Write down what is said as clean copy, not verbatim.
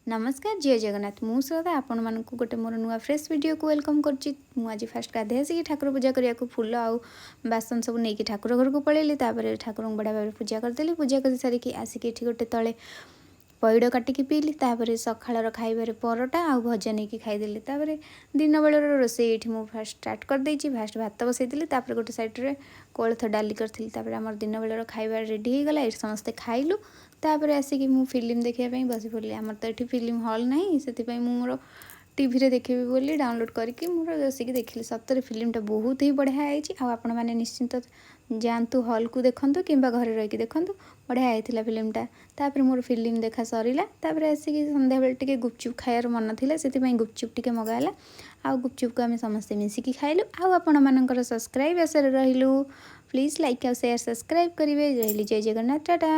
नमस्कार जय जगन्नाथ मु श्रद्धा आपण मानक गोटे मोर नुआ फ्रेश वीडियो को वेलकम करछि। मु आज फास्ट गाधे आसिक ठाकुर पूजा करिया को फूल आउ बासन सब नहीं ठाकुर घर को पळेली। तापर ठाकुर बढ़िया भाव पूजा करदेली। पूजा कर सारिकी आसिक एठी गोटे तले पैड़ काटिकी पीली। तापर सकाळर खाइबार परोटा आ भजा नहीं खाईदेली। तापर दिन बेलर रोषे ये मुझे फास्ट स्टार्ट कर देछि। फास्ट भात बसैली। तापर गोटे साइड रे कोलथ डाली करथिली। तापर हमर दिन बेलर खाइबार रेडी हो गला। ए समस्त खाइलु। तापर आसिक मु फिल्म देखिया बसी पड़ली। आमर तो ये फिल्म हॉल नहीं से मोर टीवी रे देखी बोली डाउनलोड करके मोर बसिक देखिली। सतरे फिल्मटा बहुत ही बढ़िया है। आपण मैंने निश्चिंत जातु हॉल को देखु कि घरे रही देखु बढ़िया होता फिल्मटा। तापर मोर फिल्म देखा सरला। तापर आसिक संध्या बेले टिके गुपचुप खायार मन थिला से गुपचुप टिके मगाला। आ गुपचुप को आम समस्ते मिसिकी खाइलु। आपण मानकर सब्सक्राइब आशा रहिलु। प्लीज लाइक और शेयर सब्सक्राइब करेंगे। रही जय जगन्नाथ टाटा।